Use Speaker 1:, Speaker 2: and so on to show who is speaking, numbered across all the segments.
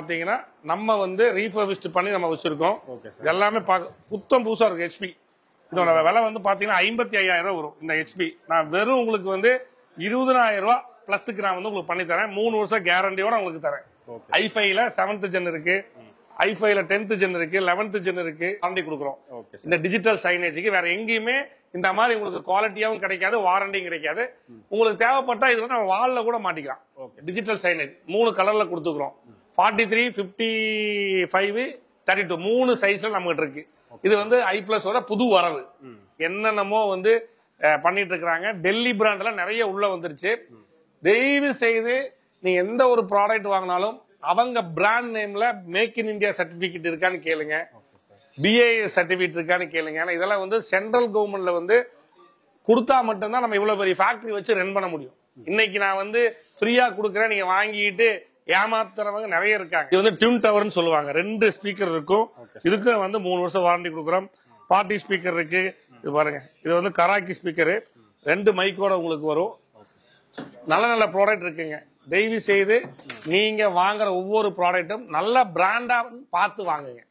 Speaker 1: பாத்தீங்கன்னா நம்ம வந்து ரீஃபர்பிஷ்ட் பண்ணி நம்ம வச்சிருக்கோம். எல்லாமே புத்தம் புதுசா இருக்கு. ஹெச்பி இதோட விலை வந்து பாத்தீங்கன்னா 55,000 வரும். இந்த ஹெச்பி நான் வெறும் உங்களுக்கு வந்து 20,000 பிளஸ்க்கு நான் வந்து உங்களுக்கு பண்ணி தரேன். 3 வருஷம் கேரண்டியோட உங்களுக்கு தரேன். i5ல 7th ஜென் இருக்கு, i5ல 10th ஜென் இருக்கு, 11th ஜென் இருக்கு. வாரண்டி கொடுக்குறோம். இந்த டிஜிட்டல் சைனேஜுக்கு வேற எங்கேயுமே இந்த மாதிரி உங்களுக்கு குவாலிட்டியாவும் கிடைக்காது, வாரண்டியும் கிடைக்காது. உங்களுக்கு தேவைப்பட்டா இது வந்து நம்ம வால்ல கூட மாட்டிக்கலாம். டிஜிட்டல் சைனேஜ் 3 கலர்ல கொடுத்துக்கிறோம். 43, 55, 32 3 சைஸ்ல நம்மகிட்ட இருக்கு. இது வந்து i+ஓட புது வரவு. என்னென்னமோ வந்து பண்ணிட்டு இருக்காங்க. டெல்லி பிராண்ட்ல நிறைய உள்ள வந்துருச்சு. தயவு செய்து நீங்க எந்த ஒரு ப்ராடக்ட் வாங்கினாலும் அவங்க பிராண்ட் நேம்ல மேக் இன் இந்தியா சர்டிபிகேட் இருக்கான்னு கேளுங்க, BIS சர்டிபிகேட் இருக்கான்னு கேளுங்க. ஏன்னா இதெல்லாம் வந்து சென்ட்ரல் கவர்மெண்ட்ல வந்து கொடுத்தா மட்டும்தான் நம்ம இவ்வளவு பெரிய ஃபேக்டரி வச்சு ரன் பண்ண முடியும். இன்னைக்கு நான் வந்து ஃப்ரீயா கொடுக்குறேன், நீங்க வாங்கிட்டு ஏமாத்துறவங்க நிறைய இருக்காங்க. இது வந்து டியூன் டவர்னு சொல்லுவாங்க. 2 ஸ்பீக்கர் இருக்கும். இதுக்கு வந்து 3 வருஷம் வாரண்டி கொடுக்குறோம். பார்ட்டி ஸ்பீக்கர் இருக்கு. இது பாருங்க, இது வந்து கராக்கி ஸ்பீக்கர். 2 மைக்கோட உங்களுக்கு வரும். நல்ல நல்ல ப்ராடக்ட் இருக்குங்க. தயவு செய்து நீங்க வாங்குற ஒவ்வொரு ப்ராடக்ட்டும் நல்ல பிராண்டா பார்த்து வாங்குங்க.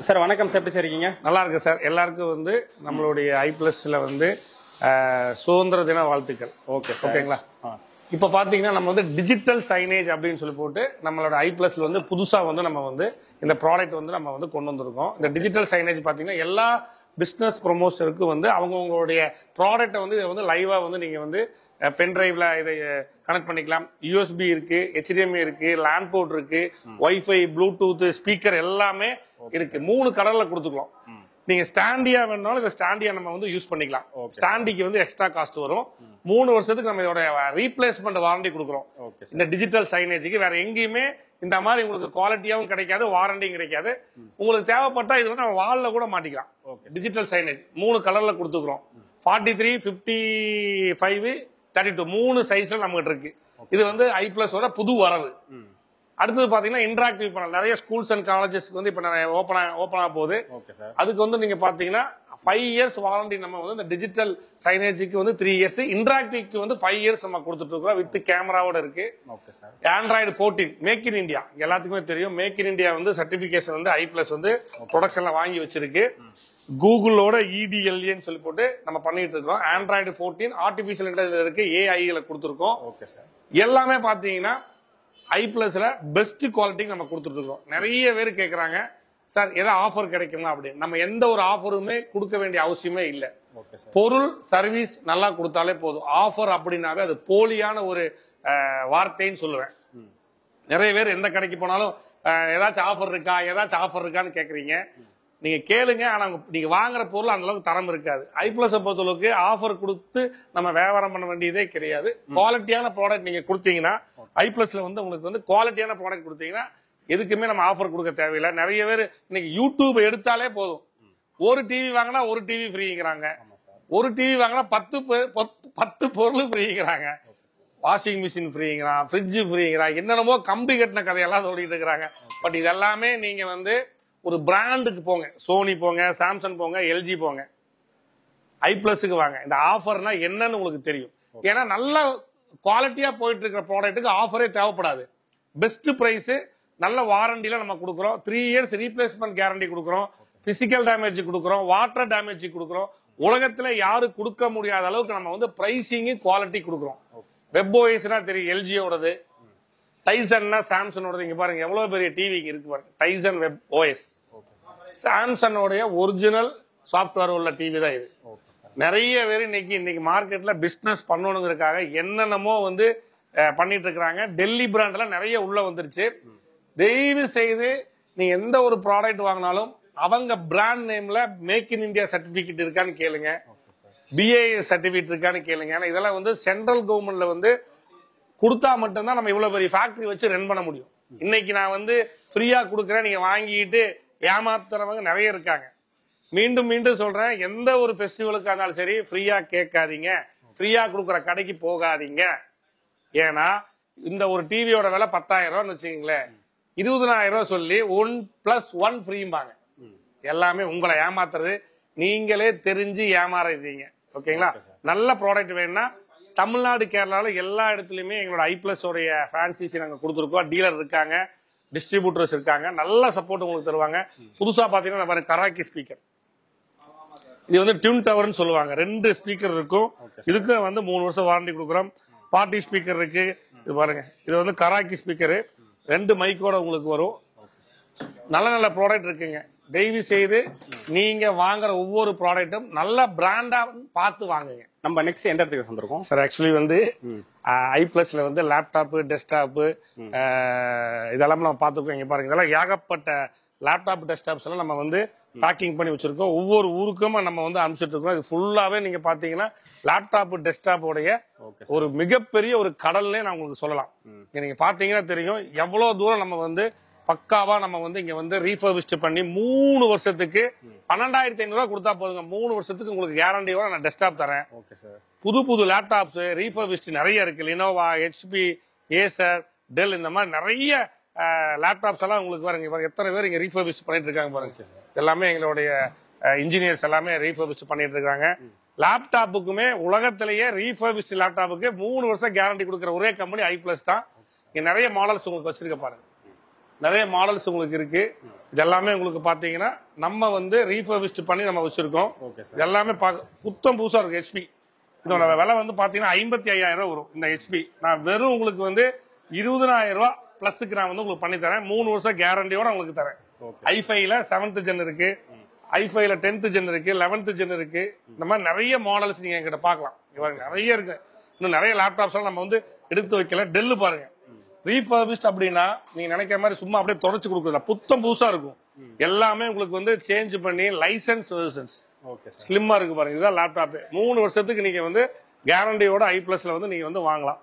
Speaker 2: சார் வணக்கம் சார், எப்படி சார் இருக்கீங்க?
Speaker 1: நல்லா இருக்கு சார். எல்லாருக்கும் வந்து நம்மளுடைய i+ல வந்து சுதந்திர தின வாழ்த்துக்கள். ஓகேங்களா? இப்ப பாத்தீங்கன்னா நம்ம வந்து டிஜிட்டல் சைனேஜ் அப்படின்னு சொல்லி போட்டு நம்மளோட i+ல வந்து புதுசா வந்து நம்ம வந்து இந்த ப்ராடக்ட் வந்து நம்ம வந்து கொண்டு வந்திருக்கோம். இந்த டிஜிட்டல் சைனேஜ் பாத்தீங்கன்னா எல்லா பிசினஸ் ப்ரொமோஷனுக்கு வந்து அவங்கவுங்களுடைய ப்ராடக்ட்டை வந்து இதை வந்து லைவா வந்து நீங்க வந்து பென் டிரைவ்ல இதை கனெக்ட் பண்ணிக்கலாம். USB இருக்கு, HDMI இருக்கு, லேண்ட் போர்ட் இருக்கு, வைஃபை, ப்ளூடூத், ஸ்பீக்கர் எல்லாமே இருக்கு. 3 கலர்ல கொடுத்துக்கலாம். நீங்க ஸ்டாண்டியா வேணாலும் இதை ஸ்டாண்டியா நம்ம வந்து யூஸ் பண்ணிக்கலாம். ஸ்டாண்டிக்கு வந்து எக்ஸ்ட்ரா காஸ்ட் வரும். 3 வருஷத்துக்கு நம்ம இதோட ரீப்ளேஸ்மெண்ட் வாரண்டி கொடுக்குறோம். இந்த டிஜிட்டல் சைனேஜுக்கு வேற எங்கேயுமே இந்த மாதிரி உங்களுக்கு குவாலிட்டியாவும் கிடைக்காது, வாரண்டியும் கிடைக்காது. உங்களுக்கு தேவைப்பட்டா இது வந்து நம்ம வால்ல கூட மாட்டிக்கலாம். டிஜிட்டல் சைனேஜ் 3 கலர்ல கொடுத்துக்கிறோம். 43, 55, 32 3 சைஸ்ல நம்மகிட்ட இருக்கு. இது வந்து i+ஓட புது வரவு. அடுத்தது பாத்தீங்கன்னா இன்டராக்டிவ் பண்ணலாம். நிறைய ஸ்கூல்ஸ் அண்ட் காலேஜஸ்க்கு வந்து இப்ப ஓபன் ஆக போகுது. அதுக்கு வந்து நீங்க பாத்தீங்கன்னா 5 இயர்ஸ் வாரண்டி நம்ம வந்து இந்த டிஜிட்டல் சைனேஜுக்கு வந்து 3 இயர்ஸ், இன்டராக்டிவ்க்கு வந்து 5 இயர்ஸ் நம்ம கொடுத்துட்டு இருக்கோம். வித் கேமராவோட இருக்கு. Android 14 மேக் இன் இந்தியா எல்லாத்துக்குமே தெரியும். மேக் இன் இந்தியா வந்து சர்டிபிகேஷன் வந்து i+ வந்து ப்ரொடக்ஷன்ல வாங்கி வச்சிருக்கு. கூகுளோட EDLA சொல்லி போட்டு நம்ம பண்ணிட்டு இருக்கோம். Android 14 ஆர்டிபிஷியல் இன்டெலிஜென்ஸ் இருக்கு, AI கொடுத்துருக்கோம். எல்லாமே பாத்தீங்கன்னா i+ல பெஸ்ட் குவாலிட்டி நம்ம கொடுத்துட்டு இருக்கோம். நிறைய பேர் கேக்குறாங்க, சார் ஏதாவது ஆஃபர் கிடைக்குமா அப்படின்னு. நம்ம எந்த ஒரு ஆஃபருமே கொடுக்க வேண்டிய அவசியமே இல்லை. பொருள் சர்வீஸ் நல்லா கொடுத்தாலே போதும். ஆஃபர் அப்படின்னாவே அது போலியான ஒரு வார்த்தைன்னு சொல்லுவேன். நிறைய பேர் எந்த கடைக்கு போனாலும் ஏதாச்சும் ஆஃபர் இருக்கான்னு கேக்குறீங்க. நீங்க கேளுங்க, ஆனா நீங்க வாங்குற பொருள் அந்த அளவுக்கு தரம் இருக்காது. i+ஸை பொறுத்தளவுக்கு ஆஃபர் கொடுத்து நம்ம வியாபாரம் பண்ண வேண்டியதே கிடையாது. குவாலிட்டியான ப்ராடக்ட் நீங்க கொடுத்தீங்கன்னா i+ல வந்து உங்களுக்கு வந்து குவாலிட்டியான ப்ராடக்ட் கொடுத்தீங்கன்னா எதுக்குமே நம்ம ஆஃபர் கொடுக்க தேவையில்லை. நிறைய பேர் இன்னைக்கு யூடியூப் எடுத்தாலே போதும், ஒரு டிவி வாங்கினா ஒரு டிவி ஃப்ரீங்கிறாங்க, ஒரு டிவி வாங்கினா 10 பொருள் ஃப்ரீங்கிறாங்க, வாஷிங் மிஷின் ஃப்ரீங்கிறான், ஃப்ரிட்ஜ் ஃப்ரீங்கிறான், என்னென்னமோ கம்பி கட்டின கதையெல்லாம் சொல்லிட்டு இருக்கிறாங்க. பட் இதெல்லாமே நீங்க வந்து ஒரு பிராண்டுக்கு போங்க, சோனி போங்க, சாம்சங் போங்க, LG போங்க, i+க்கு வாங்க. இந்த ஆஃபர்னா என்னன்னு உங்களுக்கு தெரியும். ஏன்னா நல்ல குவாலிட்டியா போயிட்டு இருக்கிற ப்ராடக்ட்டுக்கு ஆஃபரே தேவைப்படாது. பெஸ்ட் பிரைஸ், நல்ல வாரண்டில நம்ம கொடுக்குறோம். 3 இயர்ஸ் ரீப்ளேஸ்மெண்ட் கேரண்டி கொடுக்குறோம். பிசிக்கல் டேமேஜ் கொடுக்குறோம், வாட்டர் டேமேஜ் கொடுக்குறோம். உலகத்துல யாரும் கொடுக்க முடியாத அளவுக்கு நம்ம வந்து பிரைசிங் குவாலிட்டி கொடுக்குறோம். WebOSனா தெரியும், LGயோடது. டைசன்னா சாம்சங்கோடது. இங்க பாருங்க எவ்வளவு பெரிய டிவி இருக்கு பாருங்க, டைசன் WebOS. சாம்சங்கோடைய ஒரிஜினல் சாஃப்ட்வேர் உள்ள டிவி தான் இது. நிறைய பேர் இன்னைக்கு மார்க்கெட்ல பிசினஸ் பண்ணணுங்கிறதுக்காக என்னென்னமோ வந்து பண்ணிட்டு இருக்கிறாங்க. டெல்லி பிராண்ட்ல நிறைய உள்ள வந்துருச்சு. தயவு செய்து நீங்க எந்த ஒரு ப்ராடக்ட் வாங்கினாலும் அவங்க பிராண்ட் நேம்ல மேக் இன் இந்தியா சர்டிபிகேட் இருக்கான்னு கேளுங்க, BIS சர்டிபிகேட் இருக்கான்னு கேளுங்க. ஏன்னா இதெல்லாம் வந்து சென்ட்ரல் கவர்மெண்ட்ல வந்து கொடுத்தா மட்டும்தான் நம்ம இவ்வளவு பெரிய ஃபேக்டரி வச்சு ரன் பண்ண முடியும். இன்னைக்கு நான் வந்து ஃப்ரீயா கொடுக்குறேன், நீங்க வாங்கிட்டு ஏமாத்துறவங்க நிறைய இருக்காங்க. மீண்டும் மீண்டும் சொல்றேன், எந்த ஒரு ஃபெஸ்டிவலுக்கா இருந்தாலும் சரி ஃப்ரீயா கேட்காதீங்க, ஃப்ரீயா கொடுக்குற கடைக்கு போகாதீங்க. ஏன்னா இந்த ஒரு டிவியோட விலை 10,000 வச்சுக்கீங்களேன், 20,000 சொல்லி 1+1 ஃப்ரீம்பாங்க. எல்லாமே உங்களை ஏமாத்துறது. நீங்களே தெரிஞ்சு ஏமாறீங்க. ஓகேங்களா? நல்ல ப்ராடக்ட் வேணும்னா தமிழ்நாடு கேரளால எல்லா இடத்துலயுமே எங்களோட ஐ+ உடைய பிரான்சைசி நாங்க கொடுத்துருக்கோம். டீலர் இருக்காங்க, டிஸ்ட்ரிபியூட்டர்ஸ் இருக்காங்க, நல்ல சப்போர்ட் உங்களுக்கு தருவாங்க. புதுசா பாத்தீங்கன்னா பாருங்க கராக்கி ஸ்பீக்கர், இது வந்து டியூன் டவர்னு சொல்லுவாங்க. 2 ஸ்பீக்கர் இருக்கும். இதுக்கு வந்து 3 வருஷம் வாரண்டி கொடுக்குறோம். பார்ட்டி ஸ்பீக்கர் இருக்கு. இது பாருங்க, இது வந்து கராக்கி ஸ்பீக்கர், 2 மைக்கோட உங்களுக்கு வரும். நல்ல நல்ல ப்ராடக்ட் இருக்குங்க. தயவு செய்து நீங்க வாங்குற ஒவ்வொரு ப்ராடக்ட்டும் நல்ல பிராண்டா பார்த்து வாங்குங்க.
Speaker 2: நம்ம நெக்ஸ்ட் எந்த இடத்துக்கு வந்திருக்கோம்
Speaker 1: சார்? ஆக்சுவலி வந்து ஐ+ல வந்து லேப்டாப், டெஸ்க்டாப் இதெல்லாம் நம்ம பார்த்துருக்கோம். இங்க பாருங்க, இதெல்லாம் ஏகப்பட்ட லேப்டாப், டெஸ்க்டாப்ஸ் எல்லாம் நம்ம வந்து பேக்கிங் பண்ணி வச்சிருக்கோம். ஒவ்வொரு ஊருக்கும் நம்ம வந்து அனுப்பிச்சிட்டு இருக்கோம். இது ஃபுல்லாவே நீங்க பாத்தீங்கன்னா லேப்டாப், டெஸ்க்டாப் உடைய ஒரு மிகப்பெரிய ஒரு கடல்லே நான் உங்களுக்கு சொல்லலாம். நீங்க பாத்தீங்கன்னா தெரியும் எவ்வளவு தூரம் நம்ம வந்து பக்காவா நம்ம வந்து இங்க வந்து ரீஃபர்பிஷ்ட் பண்ணி 3 வருஷத்துக்கு 12,500 ரூபாய் கொடுத்தா போதுங்க. 3 வருஷத்துக்கு உங்களுக்கு கேரண்டியோட நான் டெஸ்க்டாப் தரேன். புது ரேப்டாப்ஸ் ரீஃபர்பிஷ்ட் நிறைய இருக்கு. லினோவா, HP, ஏசர், டெல், இந்த மாதிரி நிறைய லேப்டாப்ஸ் எல்லாம் உங்களுக்கு பாருங்க. எத்தனை பேர் இங்க ரீஃபர்பிஷ்ட் பண்ணிட்டு இருக்காங்க பாருங்க. எல்லாமே எங்களுடைய இன்ஜினியர்ஸ் எல்லாமே ரீஃபர்பிஷ்ட் பண்ணிட்டு இருக்காங்க. லேப்டாப்புக்குமே உலகத்திலேயே ரீஃபர்பிஷ்ட் லேப்டாப்புக்கு 3 வருஷம் கேரண்டி கொடுக்குற ஒரே கம்பெனி ஐ+ தான். இங்க நிறைய மாடல்ஸ் உங்களுக்கு வச்சிருக்க பாருங்க. நிறைய மாடல்ஸ் உங்களுக்கு இருக்கு. இது எல்லாமே உங்களுக்கு பாத்தீங்கன்னா நம்ம வந்து ரீஃபர்பிஷ்ட் பண்ணி நம்ம வச்சிருக்கோம். எல்லாமே புத்தம் புதுசா இருக்கு. HP இதோட விலை வந்து பாத்தீங்கன்னா 55,000 ரூபாய் வரும். இந்த HP நான் வெறும் உங்களுக்கு வந்து 20,000 ரூபாய் பிளஸ்க்கு நான் வந்து உங்களுக்கு பண்ணி தரேன். 3 வருஷம் கேரண்டியோட உங்களுக்கு தரேன். i5ல 7th ஜென் இருக்கு, i5ல 10th ஜென் இருக்கு, 11th ஜென் இருக்கு. இந்த மாதிரி நிறைய மாடல்ஸ் நீங்க என்கிட்ட பார்க்கலாம். நிறைய இருக்கு. இன்னும் நிறைய லேப்டாப்ஸ் எல்லாம் நம்ம வந்து எடுத்து வைக்கல. டெல் பாருங்க, ரீஃபர்பிஷ்ட் அப்படின்னா நீங்க நினைக்கிற மாதிரி சும்மா அப்படியே தொடச்சு கொடுக்கல, புத்தம் புதுசா இருக்கும். எல்லாமே உங்களுக்கு வந்து சேஞ்ச் பண்ணி லைசன்ஸ் வெர்ஷன்ஸ் ஸ்லிம்மா இருக்கு பாருங்க. இதுதான் லேப்டாப். 3 வருஷத்துக்கு நீங்க வந்து கேரண்டியோட ஐ+ல வந்து நீங்க வந்து வாங்கலாம்.